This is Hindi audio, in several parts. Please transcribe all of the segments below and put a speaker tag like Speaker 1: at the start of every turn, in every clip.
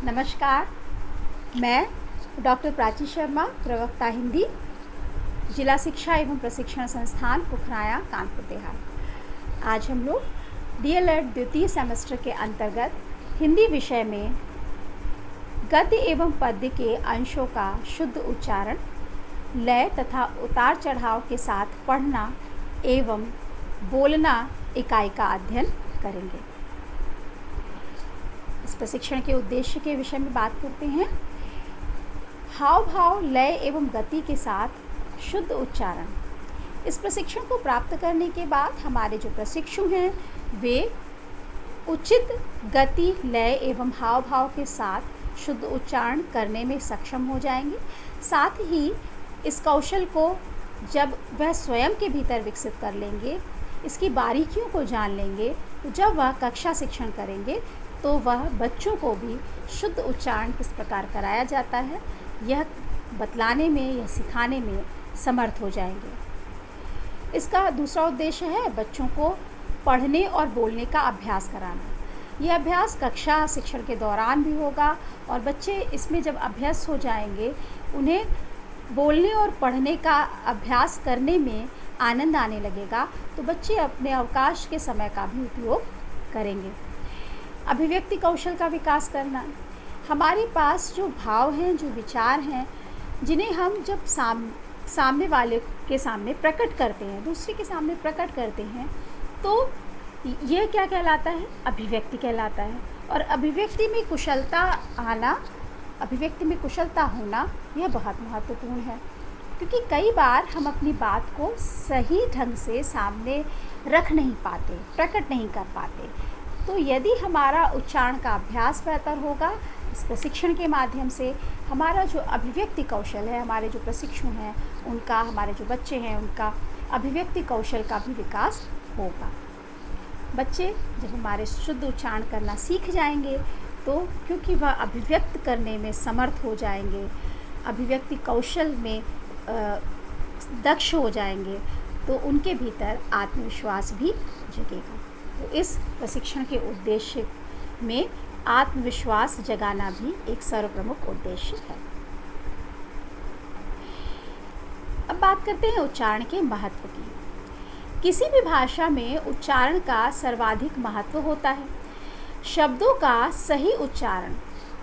Speaker 1: नमस्कार। मैं डॉक्टर प्राची शर्मा, प्रवक्ता हिंदी, जिला शिक्षा एवं प्रशिक्षण संस्थान पुखराया, कानपुर देहात। आज हम लोग डीएलएड द्वितीय सेमेस्टर के अंतर्गत हिंदी विषय में गद्य एवं पद्य के अंशों का शुद्ध उच्चारण, लय तथा उतार चढ़ाव के साथ पढ़ना एवं बोलना इकाई का अध्ययन करेंगे। इस प्रशिक्षण के उद्देश्य के विषय में बात करते हैं। हाव भाव, लय एवं गति के साथ शुद्ध उच्चारण। इस प्रशिक्षण को प्राप्त करने के बाद हमारे जो प्रशिक्षु हैं वे उचित गति, लय एवं हाव भाव के साथ शुद्ध उच्चारण करने में सक्षम हो जाएंगे। साथ ही इस कौशल को जब वह स्वयं के भीतर विकसित कर लेंगे, इसकी बारीकियों को जान लेंगे, तो जब वह कक्षा शिक्षण करेंगे तो वह बच्चों को भी शुद्ध उच्चारण किस प्रकार कराया जाता है यह बतलाने में, यह सिखाने में समर्थ हो जाएंगे। इसका दूसरा उद्देश्य है बच्चों को पढ़ने और बोलने का अभ्यास कराना। यह अभ्यास कक्षा शिक्षण के दौरान भी होगा और बच्चे इसमें जब अभ्यस्त हो जाएंगे, उन्हें बोलने और पढ़ने का अभ्यास करने में आनंद आने लगेगा, तो बच्चे अपने अवकाश के समय का भी उपयोग करेंगे। अभिव्यक्ति कौशल का विकास करना। हमारे पास जो भाव हैं, जो विचार हैं, जिन्हें हम जब सामने वाले के सामने प्रकट करते हैं, दूसरे के सामने प्रकट करते हैं, तो यह क्या कहलाता है? अभिव्यक्ति कहलाता है। और अभिव्यक्ति में कुशलता आना, अभिव्यक्ति में कुशलता होना, यह बहुत महत्वपूर्ण है, क्योंकि कई बार हम अपनी बात को सही ढंग से सामने रख नहीं पाते, प्रकट नहीं कर पाते। तो यदि हमारा उच्चारण का अभ्यास बेहतर होगा, इस प्रशिक्षण के माध्यम से हमारा जो अभिव्यक्ति कौशल है, हमारे जो प्रशिक्षु हैं उनका, हमारे जो बच्चे हैं उनका अभिव्यक्ति कौशल का भी विकास होगा। बच्चे जब हमारे शुद्ध उच्चारण करना सीख जाएंगे, तो क्योंकि वह अभिव्यक्त करने में समर्थ हो जाएंगे, अभिव्यक्ति कौशल में दक्ष हो जाएंगे, तो उनके भीतर आत्मविश्वास भी जगेगा। तो इस प्रशिक्षण के उद्देश्य में आत्मविश्वास जगाना भी एक सर्वप्रमुख उद्देश्य है। अब बात करते हैं उच्चारण के महत्व की। किसी भी भाषा में उच्चारण का सर्वाधिक महत्व होता है। शब्दों का सही उच्चारण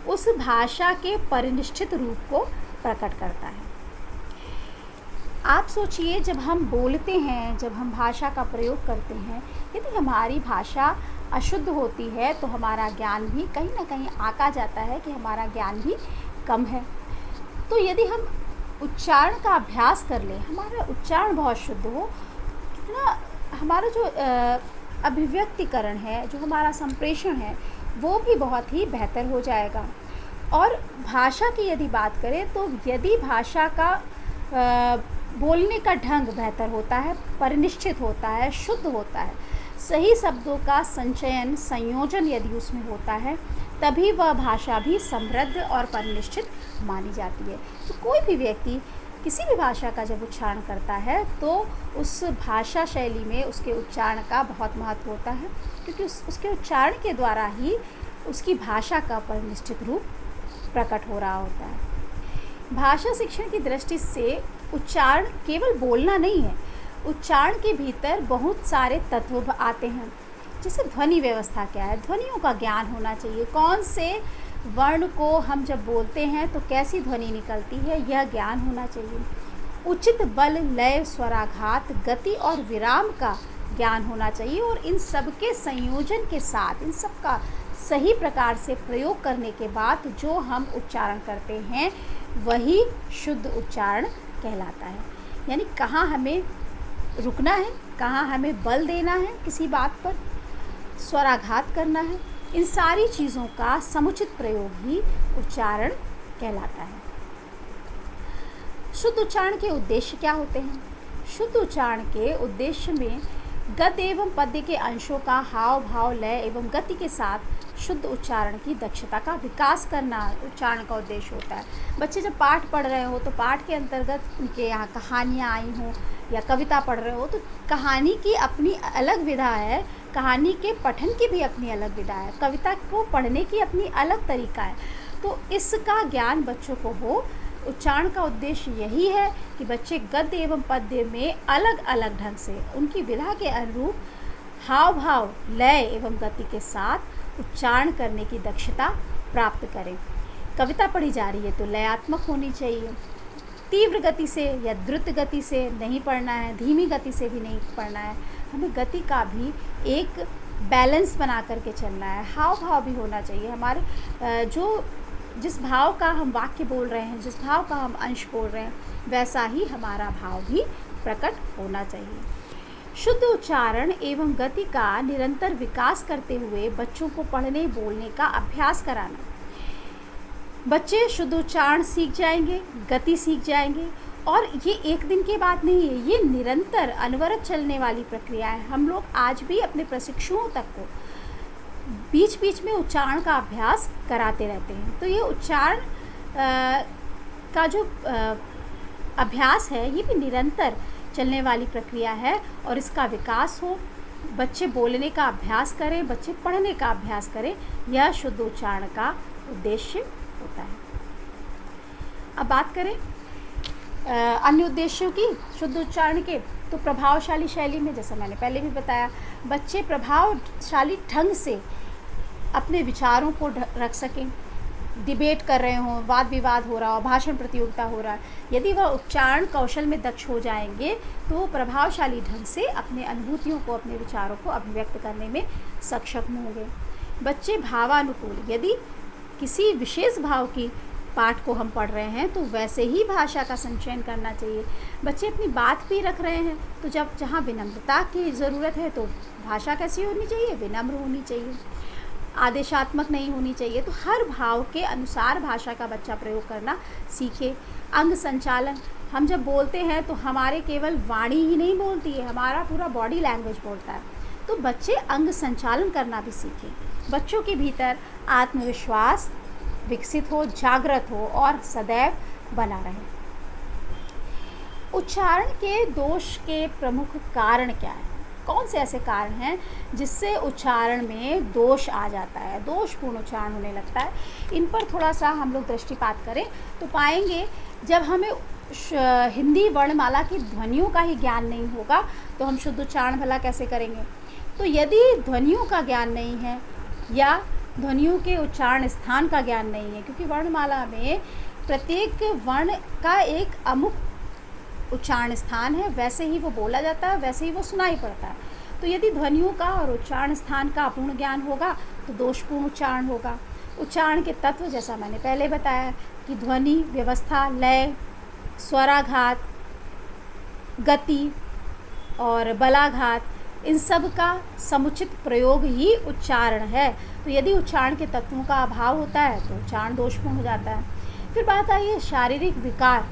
Speaker 1: उस भाषा के परिनिष्ठित रूप को प्रकट करता है। आप सोचिए, जब हम बोलते हैं, जब हम भाषा का प्रयोग करते हैं, यदि हमारी भाषा अशुद्ध होती है तो हमारा ज्ञान भी कहीं ना कहीं आका जाता है कि हमारा ज्ञान भी कम है। तो यदि हम उच्चारण का अभ्यास कर लें, हमारा उच्चारण बहुत शुद्ध हो, कितना हमारा जो अभिव्यक्तिकरण है, जो हमारा संप्रेषण है, वो भी बहुत ही बेहतर हो जाएगा। और भाषा की यदि बात करें, तो यदि भाषा का बोलने का ढंग बेहतर होता है, परिनिष्ठित होता है, शुद्ध होता है, सही शब्दों का संचयन, संयोजन यदि उसमें होता है, तभी वह भाषा भी समृद्ध और परिनिष्ठित मानी जाती है। तो कोई भी व्यक्ति किसी भी भाषा का जब उच्चारण करता है, तो उस भाषा शैली में उसके उच्चारण का बहुत महत्व होता है, क्योंकि उसके उच्चारण के द्वारा ही उसकी भाषा का परिनिष्ठित रूप प्रकट हो रहा होता है। भाषा शिक्षण की दृष्टि से उच्चारण केवल बोलना नहीं है, उच्चारण के भीतर बहुत सारे तत्व आते हैं। जैसे ध्वनि व्यवस्था क्या है, ध्वनियों का ज्ञान होना चाहिए। कौन से वर्ण को हम जब बोलते हैं तो कैसी ध्वनि निकलती है, यह ज्ञान होना चाहिए। उचित बल, लय, स्वराघात, गति और विराम का ज्ञान होना चाहिए। और इन सब के संयोजन के साथ, इन सब का सही प्रकार से प्रयोग करने के बाद जो हम उच्चारण करते हैं, वही शुद्ध उच्चारण कहलाता है। यानी कहाँ हमें रुकना है, कहाँ हमें बल देना है, किसी बात पर स्वराघात करना है, इन सारी चीज़ों का समुचित प्रयोग ही उच्चारण कहलाता है। शुद्ध उच्चारण के उद्देश्य क्या होते हैं? शुद्ध उच्चारण के उद्देश्य में गद्य एवं पद्य के अंशों का हाव भाव, लय एवं गति के साथ शुद्ध उच्चारण की दक्षता का विकास करना उच्चारण का उद्देश्य होता है। बच्चे जब पाठ पढ़ रहे हो, तो पाठ के अंतर्गत उनके यहाँ कहानियाँ आई हों या कविता पढ़ रहे हो, तो कहानी की अपनी अलग विधा है, कहानी के पठन की भी अपनी अलग विधा है, कविता को पढ़ने की अपनी अलग तरीका है। तो इसका ज्ञान बच्चों को हो। उच्चारण का उद्देश्य यही है कि बच्चे गद्य एवं पद्य में अलग अलग ढंग से उनकी विधा के अनुरूप हाव भाव, लय एवं गति के साथ उच्चारण करने की दक्षता प्राप्त करें। कविता पढ़ी जा रही है तो लयात्मक होनी चाहिए। तीव्र गति से या द्रुत गति से नहीं पढ़ना है, धीमी गति से भी नहीं पढ़ना है। हमें गति का भी एक बैलेंस बना करके चलना है। हाव भाव भी होना चाहिए। हमारे जिस भाव का हम वाक्य बोल रहे हैं, जिस भाव का हम अंश बोल रहे हैं, वैसा ही हमारा भाव भी प्रकट होना चाहिए। शुद्ध उच्चारण एवं गति का निरंतर विकास करते हुए बच्चों को पढ़ने बोलने का अभ्यास कराना। बच्चे शुद्ध उच्चारण सीख जाएंगे, गति सीख जाएंगे, और ये एक दिन की बात नहीं है, ये निरंतर अनवरत चलने वाली प्रक्रिया है। हम लोग आज भी अपने प्रशिक्षुओं तक को बीच बीच में उच्चारण का अभ्यास कराते रहते हैं। तो ये उच्चारण का जो अभ्यास है, ये भी निरंतर चलने वाली प्रक्रिया है, और इसका विकास हो। बच्चे बोलने का अभ्यास करें, बच्चे पढ़ने का अभ्यास करें, यह शुद्ध उच्चारण का उद्देश्य होता है। अब बात करें अन्य उद्देश्यों की शुद्ध उच्चारण के, तो प्रभावशाली शैली में, जैसा मैंने पहले भी बताया, बच्चे प्रभावशाली ढंग से अपने विचारों को रख सकें। डिबेट कर रहे हों, वाद विवाद हो रहा हो, भाषण प्रतियोगिता हो रहा है, यदि वह उच्चारण कौशल में दक्ष हो जाएंगे तो वो प्रभावशाली ढंग से अपने अनुभूतियों को, अपने विचारों को अभिव्यक्त करने में सक्षम होंगे। बच्चे भावानुकूल, यदि किसी विशेष भाव की पाठ को हम पढ़ रहे हैं तो वैसे ही भाषा का संचयन करना चाहिए। बच्चे अपनी बात भी रख रहे हैं तो जहाँ विनम्रता की ज़रूरत है तो भाषा कैसी होनी चाहिए, विनम्र होनी चाहिए, आदेशात्मक नहीं होनी चाहिए। तो हर भाव के अनुसार भाषा का बच्चा प्रयोग करना सीखे। अंग संचालन, हम जब बोलते हैं तो हमारे केवल वाणी ही नहीं बोलती है, हमारा पूरा बॉडी लैंग्वेज बोलता है। तो बच्चे अंग संचालन करना भी सीखें। बच्चों के भीतर आत्मविश्वास विकसित हो, जागृत हो और सदैव बना रहे। उच्चारण के दोष के प्रमुख कारण क्या है? कौन से ऐसे कारण हैं जिससे उच्चारण में दोष आ जाता है, दोषपूर्ण उच्चारण होने लगता है? इन पर थोड़ा सा हम लोग दृष्टिपात करें तो पाएंगे, जब हमें हिंदी वर्णमाला की ध्वनियों का ही ज्ञान नहीं होगा तो हम शुद्ध उच्चारण भला कैसे करेंगे? तो यदि ध्वनियों का ज्ञान नहीं है या ध्वनियों के उच्चारण स्थान का ज्ञान नहीं है, क्योंकि वर्णमाला में प्रत्येक वर्ण का एक अमुक उच्चारण स्थान है, वैसे ही वो बोला जाता है, वैसे ही वो सुनाई पड़ता है। तो यदि ध्वनियों का और उच्चारण स्थान का अपूर्ण ज्ञान होगा तो दोषपूर्ण उच्चारण होगा। उच्चारण के तत्व, जैसा मैंने पहले बताया कि ध्वनि, व्यवस्था, लय, स्वराघात, गति और बलाघात, इन सब का समुचित प्रयोग ही उच्चारण है। तो यदि उच्चारण के तत्वों का अभाव होता है तो उच्चारण दोषपूर्ण हो जाता है। फिर बात आई है शारीरिक विकार।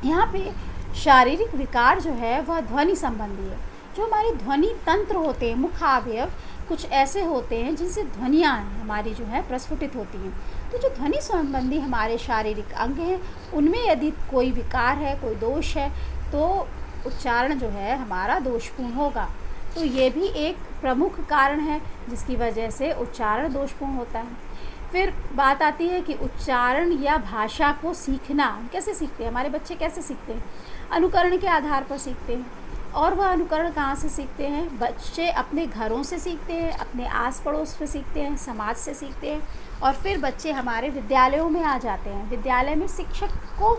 Speaker 1: यहाँ पे शारीरिक विकार जो है वह ध्वनि संबंधी है। जो हमारे ध्वनि तंत्र होते हैं, मुखावयव कुछ ऐसे होते हैं जिनसे ध्वनियाँ हमारी जो है प्रस्फुटित होती हैं। तो जो ध्वनि संबंधी हमारे शारीरिक अंग हैं, उनमें यदि कोई विकार है, कोई दोष है, तो उच्चारण जो है हमारा दोषपूर्ण होगा। तो ये भी एक प्रमुख कारण है जिसकी वजह से उच्चारण दोषपूर्ण होता है। फिर बात आती है कि उच्चारण या भाषा को सीखना कैसे सीखते हैं, हमारे बच्चे कैसे सीखते हैं? अनुकरण के आधार पर सीखते हैं। और वह अनुकरण कहाँ से सीखते हैं? बच्चे अपने घरों से सीखते हैं, अपने आस पड़ोस से सीखते हैं, समाज से सीखते हैं, और फिर बच्चे हमारे विद्यालयों में आ जाते हैं। विद्यालय में शिक्षक को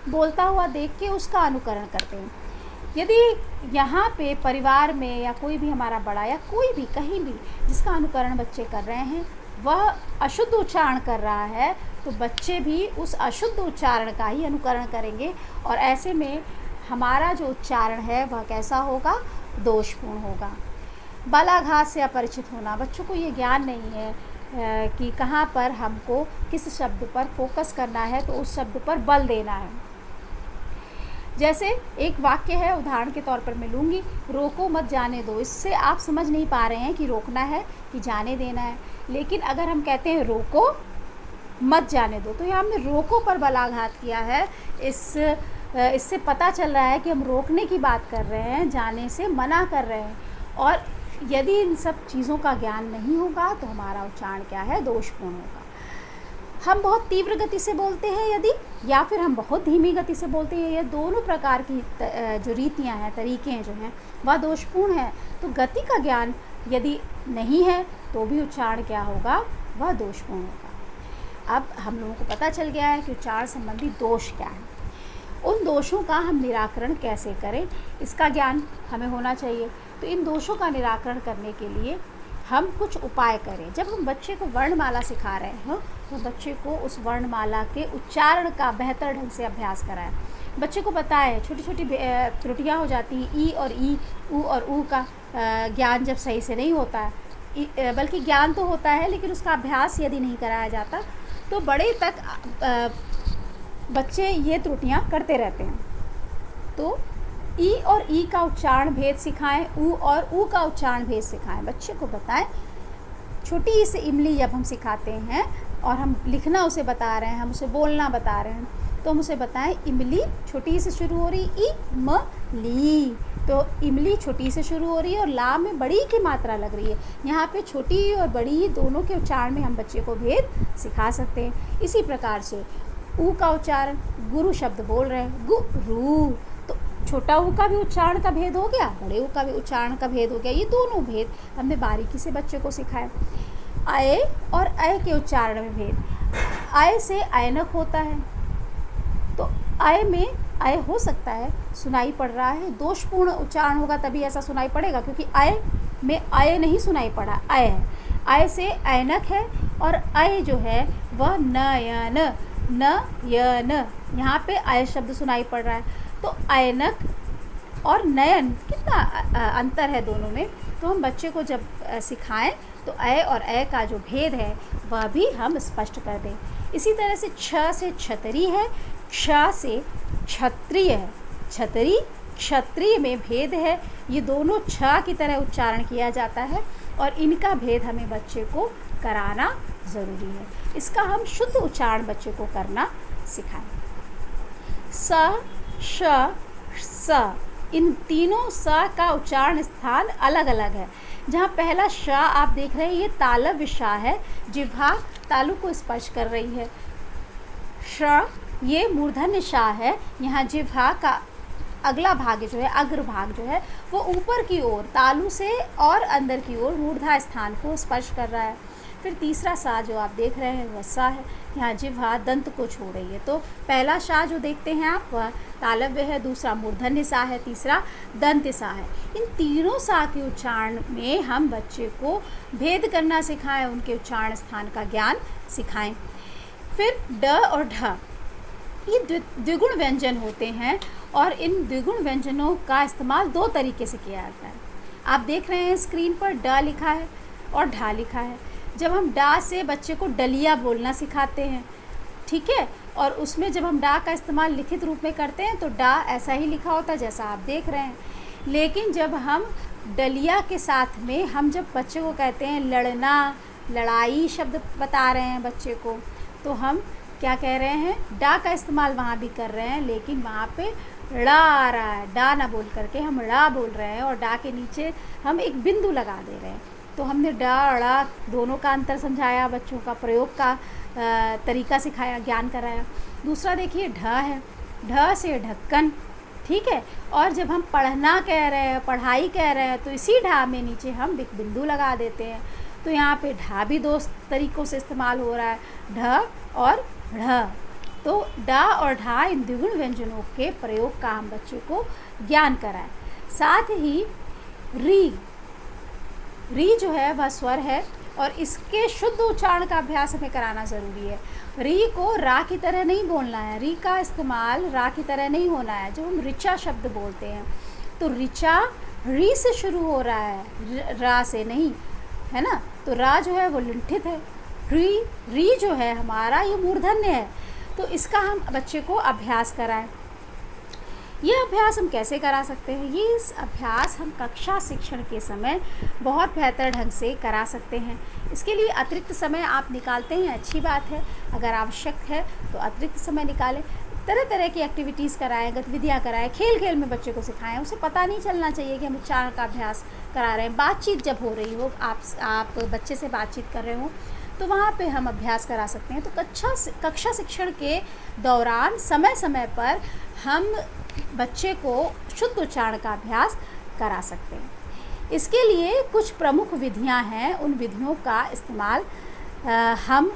Speaker 1: बोलता हुआ देख के उसका अनुकरण करते हैं। यदि यहाँ पे परिवार में या कोई भी हमारा बड़ा या कोई भी कहीं भी जिसका अनुकरण बच्चे कर रहे हैं वह अशुद्ध उच्चारण कर रहा है, तो बच्चे भी उस अशुद्ध उच्चारण का ही अनुकरण करेंगे, और ऐसे में हमारा जो उच्चारण है वह कैसा होगा? दोषपूर्ण होगा। बलाघात से अपरिचित होना, बच्चों को ये ज्ञान नहीं है कि कहाँ पर हमको किस शब्द पर फोकस करना है, तो उस शब्द पर बल देना है। जैसे एक वाक्य है, उदाहरण के तौर पर मैं लूँगी, रोको मत जाने दो। इससे आप समझ नहीं पा रहे हैं कि रोकना है कि जाने देना है। लेकिन अगर हम कहते हैं रोको मत जाने दो, तो यहाँ हमने रोको पर बलाघात किया है। इससे पता चल रहा है कि हम रोकने की बात कर रहे हैं, जाने से मना कर रहे हैं। और यदि इन सब चीज़ों का ज्ञान नहीं होगा तो हमारा उच्चारण क्या है? दोषपूर्ण होगा। हम बहुत तीव्र गति से बोलते हैं यदि, या फिर हम बहुत धीमी गति से बोलते हैं, ये दोनों प्रकार की जो रीतियाँ हैं, तरीके हैं जो हैं, वह दोषपूर्ण हैं। तो गति का ज्ञान यदि नहीं है तो भी उच्चारण क्या होगा, वह दोषपूर्ण होगा। अब हम लोगों को पता चल गया है कि उच्चारण संबंधी दोष क्या है, उन दोषों का हम निराकरण कैसे करें, इसका ज्ञान हमें होना चाहिए। तो इन दोषों का निराकरण करने के लिए हम कुछ उपाय करें। जब हम बच्चे को वर्णमाला सिखा रहे हैं तो बच्चे को उस वर्णमाला के उच्चारण का बेहतर ढंग से अभ्यास कराएं। बच्चे को बताएं, छोटी छोटी त्रुटियां हो जाती हैं, ई और ई, ऊ और ऊ का ज्ञान जब सही से नहीं होता है, बल्कि ज्ञान तो होता है लेकिन उसका अभ्यास यदि नहीं कराया जाता तो बड़े तक बच्चे ये त्रुटियां करते रहते हैं। तो ई और ई का उच्चारण भेद सिखाएं, ऊ और ऊ का उच्चारण भेद सिखाएं। बच्चे को बताएं, छोटी सी इमली जब हम सिखाते हैं और हम लिखना उसे बता रहे हैं, हम उसे बोलना बता रहे हैं, तो हम उसे बताएं इमली छोटी से शुरू हो रही, ई म ली, तो इमली छोटी से शुरू हो रही है और ला में बड़ी की मात्रा लग रही है। यहाँ पे छोटी और बड़ी दोनों के उच्चारण में हम बच्चे को भेद सिखा सकते हैं। इसी प्रकार से ऊ का उच्चारण, गुरु शब्द बोल रहे हैं, गुरु, तो छोटा ऊ का भी उच्चारण का भेद हो गया, बड़े ऊ का भी उच्चारण का भेद हो गया। ये दोनों भेद हमने बारीकी से बच्चे को सिखाए। आए और अय के उच्चारण में भेद, आय से ऐनक होता है, तो आय में आय हो सकता है सुनाई पड़ रहा है, दोषपूर्ण उच्चारण होगा तभी ऐसा सुनाई पड़ेगा, क्योंकि आय में आय नहीं सुनाई पड़ा, आय है, आय से ऐनक है, और आय जो है वह नयन, नयन, यहाँ पे आय शब्द सुनाई पड़ रहा है। तो ऐनक और नयन कितना अंतर है दोनों में। तो हम बच्चे को जब सिखाएं तो अय और अय का जो भेद है वह भी हम स्पष्ट कर दें। इसी तरह से छ से छतरी है, क्ष से क्षत्रिय है, छतरी क्षत्रिय में भेद है। ये दोनों छ की तरह उच्चारण किया जाता है और इनका भेद हमें बच्चे को कराना ज़रूरी है। इसका हम शुद्ध उच्चारण बच्चे को करना सिखाएं। स, श, स, इन तीनों स का उच्चारण स्थान अलग अलग है। जहाँ पहला श आप देख रहे हैं ये तालव्य श है, जिह्वा तालु को स्पर्श कर रही है। श ये मूर्धन्य श है, यहाँ जिह्वा का अगला भाग जो है, अग्र भाग जो है वो ऊपर की ओर तालु से और अंदर की ओर मूर्धा स्थान को स्पर्श कर रहा है। फिर तीसरा सा जो आप देख रहे हैं वह सा है, यहाँ जिह्वा दंत को छोड़ रही है। तो पहला सा जो देखते हैं आप वह तालव्य है, दूसरा मूर्धन्य सा है, तीसरा दंत सा है। इन तीनों सा के उच्चारण में हम बच्चे को भेद करना सिखाएं, उनके उच्चारण स्थान का ज्ञान सिखाएं। फिर ड और ढ ये द्विगुण व्यंजन होते हैं और इन द्विगुण व्यंजनों का इस्तेमाल दो तरीके से किया जाता है। आप देख रहे हैं स्क्रीन पर ड लिखा है और ढा लिखा है। जब हम डा से बच्चे को डलिया बोलना सिखाते हैं, ठीक है, और उसमें जब हम डा का इस्तेमाल लिखित रूप में करते हैं तो डा ऐसा ही लिखा होता है जैसा आप देख रहे हैं। लेकिन जब हम डलिया के साथ में हम जब बच्चे को कहते हैं लड़ना, लड़ाई शब्द बता रहे हैं बच्चे को, तो हम क्या कह रहे हैं, डा का इस्तेमाल वहाँ भी कर रहे हैं, लेकिन वहाँ पे ड़ा आ रहा है, डा ना बोल करके हम ड़ा बोल रहे हैं और डा के नीचे हम एक बिंदु लगा दे रहे हैं। तो हमने डा ड़ा दोनों का अंतर समझाया, बच्चों का प्रयोग का तरीका सिखाया, ज्ञान कराया। दूसरा देखिए ढ है, ढ से ढक्कन, ठीक है, और जब हम पढ़ना कह रहे हैं, पढ़ाई कह रहे हैं, तो इसी ढा में नीचे हम एक बिंदु लगा देते हैं। तो यहाँ पे ढा भी दो तरीक़ों से इस्तेमाल हो रहा है, ढ और ढ। तो डा और ढा इन द्विगुण व्यंजनों के प्रयोग का हम बच्चे को ज्ञान कराएं। साथ ही री, री जो है वह स्वर है और इसके शुद्ध उच्चारण का अभ्यास हमें कराना ज़रूरी है। री को रा की तरह नहीं बोलना है, री का इस्तेमाल रा की तरह नहीं होना है। जब हम ऋचा शब्द बोलते हैं तो ऋचा री से शुरू हो रहा है, रा से नहीं, है ना। तो रा जो है वो लुंठित है, री जो है हमारा ये मूर्धन्य है। तो इसका हम बच्चे को अभ्यास कराएं। ये अभ्यास हम कैसे करा सकते हैं, ये इस अभ्यास हम कक्षा शिक्षण के समय बहुत बेहतर ढंग से करा सकते हैं। इसके लिए अतिरिक्त समय आप निकालते हैं, अच्छी बात है, अगर आवश्यक है तो अतिरिक्त समय निकालें। तरह तरह की एक्टिविटीज़ कराएं, गतिविधियाँ कराएं, खेल खेल में बच्चे को सिखाएं। उसे पता नहीं चलना चाहिए कि हम उच्चारण का अभ्यास करा रहे हैं। बातचीत जब हो रही हो, आप बच्चे से बातचीत कर रहे हो, तो वहाँ पे हम अभ्यास करा सकते हैं। तो कक्षा शिक्षण के दौरान समय समय पर हम बच्चे को शुद्ध उच्चारण का अभ्यास करा सकते हैं। इसके लिए कुछ प्रमुख विधियाँ हैं, उन विधियों का इस्तेमाल हम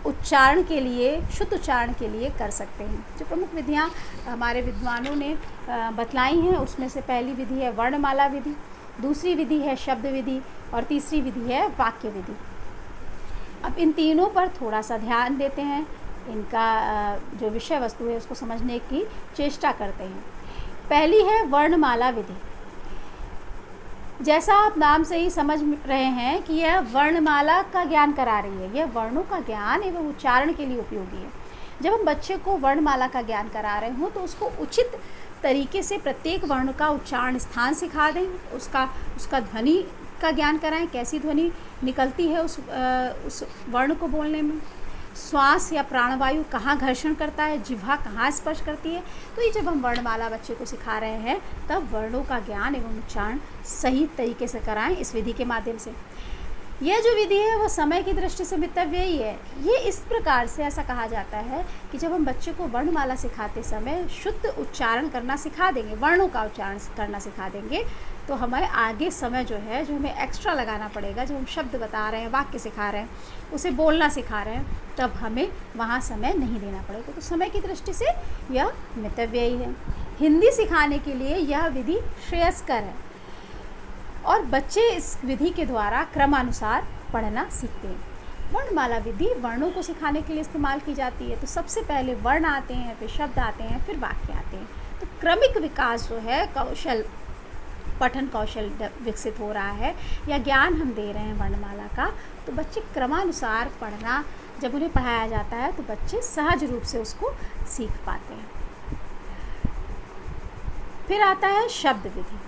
Speaker 1: उच्चारण के लिए, शुद्ध उच्चारण के लिए कर सकते हैं। जो प्रमुख विधियाँ हमारे विद्वानों ने बतलाई हैं, उसमें से पहली विधि है वर्णमाला विधि, दूसरी विधि है शब्द विधि और तीसरी विधि है वाक्य विधि। अब इन तीनों पर थोड़ा सा ध्यान देते हैं, इनका जो विषय वस्तु है उसको समझने की चेष्टा करते हैं। पहली है वर्णमाला विधि। जैसा आप नाम से ही समझ रहे हैं कि यह वर्णमाला का ज्ञान करा रही है, यह वर्णों का ज्ञान एवं उच्चारण के लिए उपयोगी है। जब हम बच्चे को वर्णमाला का ज्ञान करा रहे हों तो उसको उचित तरीके से प्रत्येक वर्ण का उच्चारण स्थान सिखा दें, उसका ध्वनि का ज्ञान कराएं, कैसी ध्वनि निकलती है उस वर्ण को बोलने में, श्वास या प्राणवायु कहाँ घर्षण करता है, जिह्वा कहाँ स्पर्श करती है। तो ये जब हम वर्णमाला बच्चे को सिखा रहे हैं तब वर्णों का ज्ञान एवं उच्चारण सही तरीके से कराएं इस विधि के माध्यम से। यह जो विधि है वो समय की दृष्टि से मितव्ययी ही है। ये इस प्रकार से ऐसा कहा जाता है कि जब हम बच्चे को वर्णमाला सिखाते समय शुद्ध उच्चारण करना सिखा देंगे, वर्णों का उच्चारण करना सिखा देंगे, तो हमें आगे समय जो है, जो हमें एक्स्ट्रा लगाना पड़ेगा, जब हम शब्द बता रहे हैं, वाक्य सिखा रहे हैं, उसे बोलना सिखा रहे हैं, तब हमें वहाँ समय नहीं देना पड़ेगा। तो समय की दृष्टि से यह मितव्ययी है। हिंदी सिखाने के लिए यह विधि श्रेयस्कर है और बच्चे इस विधि के द्वारा क्रमानुसार पढ़ना सीखते हैं। वर्णमाला विधि वर्णों को सिखाने के लिए इस्तेमाल की जाती है। तो सबसे पहले वर्ण आते हैं, फिर शब्द आते हैं, फिर वाक्य आते हैं। तो क्रमिक विकास जो है, पठन कौशल विकसित हो रहा है या ज्ञान हम दे रहे हैं वर्णमाला का, तो बच्चे क्रमानुसार पढ़ना, जब उन्हें पढ़ाया जाता है तो बच्चे सहज रूप से उसको सीख पाते हैं। फिर आता है शब्द विधि।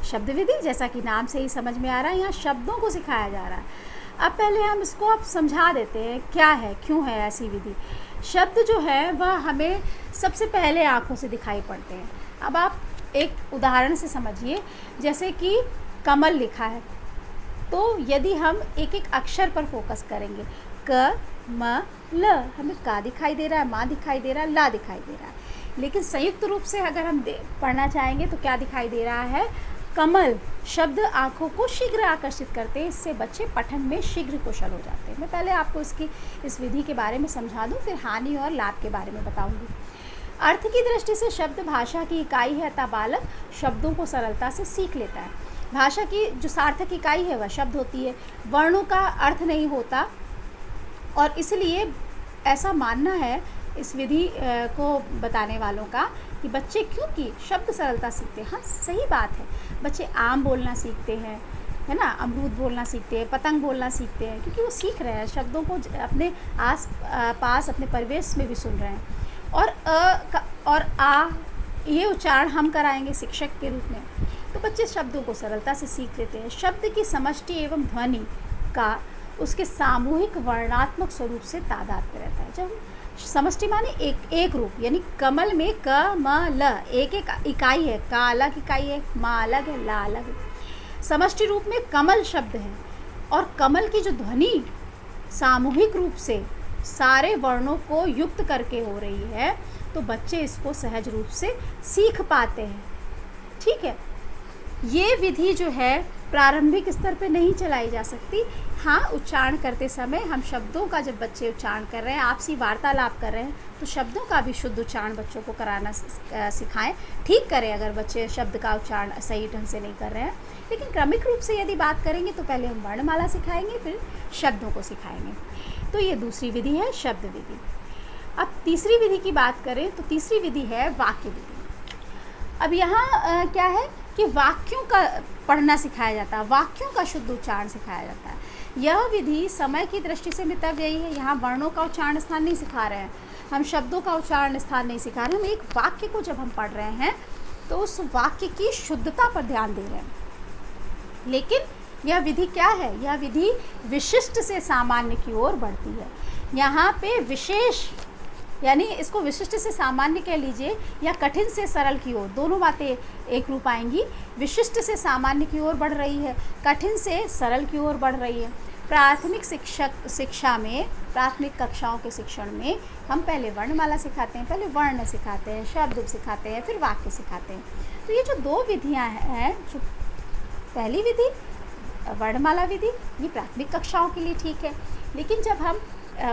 Speaker 1: शब्द विधि जैसा कि नाम से ही समझ में आ रहा है, यहाँ शब्दों को सिखाया जा रहा है। अब पहले हम इसको अब समझा देते हैं क्या है, क्यों है ऐसी विधि। शब्द जो है वह हमें सबसे पहले आँखों से दिखाई पड़ते हैं। अब आप एक उदाहरण से समझिए, जैसे कि कमल लिखा है, तो यदि हम एक एक अक्षर पर फोकस करेंगे, क म ल, हमें का दिखाई दे रहा है, मा दिखाई दे रहा है, ला दिखाई दे रहा है। लेकिन संयुक्त रूप से अगर हम पढ़ना चाहेंगे तो क्या दिखाई दे रहा है, कमल। शब्द आँखों को शीघ्र आकर्षित करते हैं, इससे बच्चे पठन में शीघ्र कुशल हो जाते हैं। मैं पहले आपको इस विधि के बारे में समझा दूं, फिर हानि और लाभ के बारे में बताऊंगी। अर्थ की दृष्टि से शब्द भाषा की इकाई है, अतः बालक शब्दों को सरलता से सीख लेता है। भाषा की जो सार्थक इकाई है वह शब्द होती है, वर्णों का अर्थ नहीं होता, और इसलिए ऐसा मानना है इस विधि को बताने वालों का कि बच्चे क्योंकि शब्द सरलता सीखते हैं। हाँ, सही बात है, बच्चे आम बोलना सीखते हैं, है ना, अमरूद बोलना सीखते हैं, पतंग बोलना सीखते हैं, क्योंकि वो सीख रहे हैं, शब्दों को अपने आस पास अपने परिवेश में भी सुन रहे हैं। और और आ ये उच्चारण हम कराएंगे शिक्षक के रूप में, तो बच्चे शब्दों को सरलता से सीख लेते हैं। शब्द की समष्टि एवं ध्वनि का उसके सामूहिक वर्णात्मक स्वरूप से तादात्म्य रहता है। जब समष्टि माने एक रूप, यानी कमल में क म ल एक इकाई है, का अलग इकाई है, मा अलग है, ला अलग है। समष्टि रूप में कमल शब्द है और कमल की जो ध्वनि सामूहिक रूप से सारे वर्णों को युक्त करके हो रही है, तो बच्चे इसको सहज रूप से सीख पाते हैं। ठीक है, ये विधि जो है प्रारंभिक स्तर पे नहीं चलाई जा सकती। हाँ, उच्चारण करते समय हम शब्दों का, जब बच्चे उच्चारण कर रहे हैं, आपसी वार्तालाप कर रहे हैं, तो शब्दों का भी शुद्ध उच्चारण बच्चों को कराना सिखाएं। ठीक करें अगर बच्चे शब्द का उच्चारण सही ढंग से नहीं कर रहे हैं, लेकिन क्रमिक रूप से यदि बात करेंगे तो पहले हम वर्णमाला सिखाएंगे, फिर शब्दों को सिखाएंगे। तो ये दूसरी विधि है शब्द विधि। अब तीसरी विधि की बात करें तो तीसरी विधि है वाक्य विधि। अब यहाँ क्या है कि वाक्यों का पढ़ना सिखाया जाता है, वाक्यों का शुद्ध उच्चारण सिखाया जाता है। यह विधि समय की दृष्टि से मितव्ययी है। यहाँ वर्णों का उच्चारण स्थान नहीं सिखा रहे हैं, हम शब्दों का उच्चारण स्थान नहीं सिखा रहे हैं। हम एक वाक्य को जब हम पढ़ रहे हैं तो उस वाक्य की शुद्धता पर ध्यान दे रहे हैं। लेकिन यह विधि क्या है, यह विधि विशिष्ट से सामान्य की ओर बढ़ती है। यहाँ पे विशेष, यानी इसको विशिष्ट से सामान्य कह लीजिए या कठिन से सरल की ओर, दोनों बातें एक रूप आएंगी। विशिष्ट से सामान्य की ओर बढ़ रही है, कठिन से सरल की ओर बढ़ रही है। प्राथमिक शिक्षा में, प्राथमिक कक्षाओं के शिक्षण में हम पहले वर्णमाला सिखाते हैं, पहले वर्ण सिखाते हैं, शब्द सिखाते हैं, फिर वाक्य सिखाते हैं। तो ये जो 2 विधियाँ हैं, जो पहली विधि वर्णमाला विधि, ये प्राथमिक कक्षाओं के लिए ठीक है। लेकिन जब हम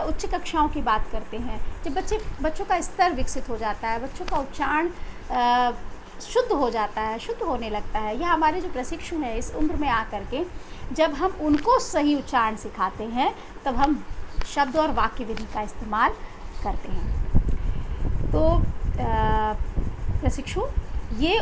Speaker 1: उच्च कक्षाओं की बात करते हैं, जब बच्चों का स्तर विकसित हो जाता है, बच्चों का उच्चारण शुद्ध हो जाता है, शुद्ध होने लगता है, या हमारे जो प्रशिक्षु हैं इस उम्र में आकर के जब हम उनको सही उच्चारण सिखाते हैं, तब हम शब्द और वाक्य विधि का इस्तेमाल करते हैं। तो प्रशिक्षु, ये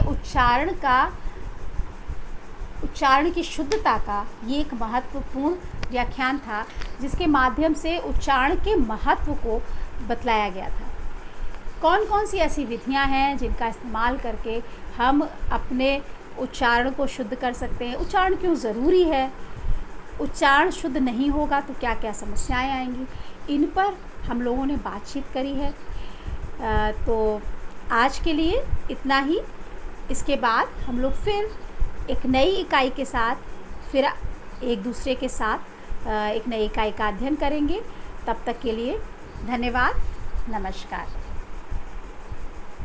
Speaker 1: उच्चारण की शुद्धता का ये एक महत्वपूर्ण व्याख्यान था, जिसके माध्यम से उच्चारण के महत्व को बतलाया गया था। कौन कौन सी ऐसी विधियां हैं जिनका इस्तेमाल करके हम अपने उच्चारण को शुद्ध कर सकते हैं, उच्चारण क्यों ज़रूरी है, उच्चारण शुद्ध नहीं होगा तो क्या क्या समस्याएं आएंगी, इन पर हम लोगों ने बातचीत करी है। तो आज के लिए इतना ही। इसके बाद हम लोग फिर एक नई इकाई के साथ, फिर एक दूसरे के साथ एक नई इकाई का अध्ययन करेंगे। तब तक के लिए धन्यवाद, नमस्कार।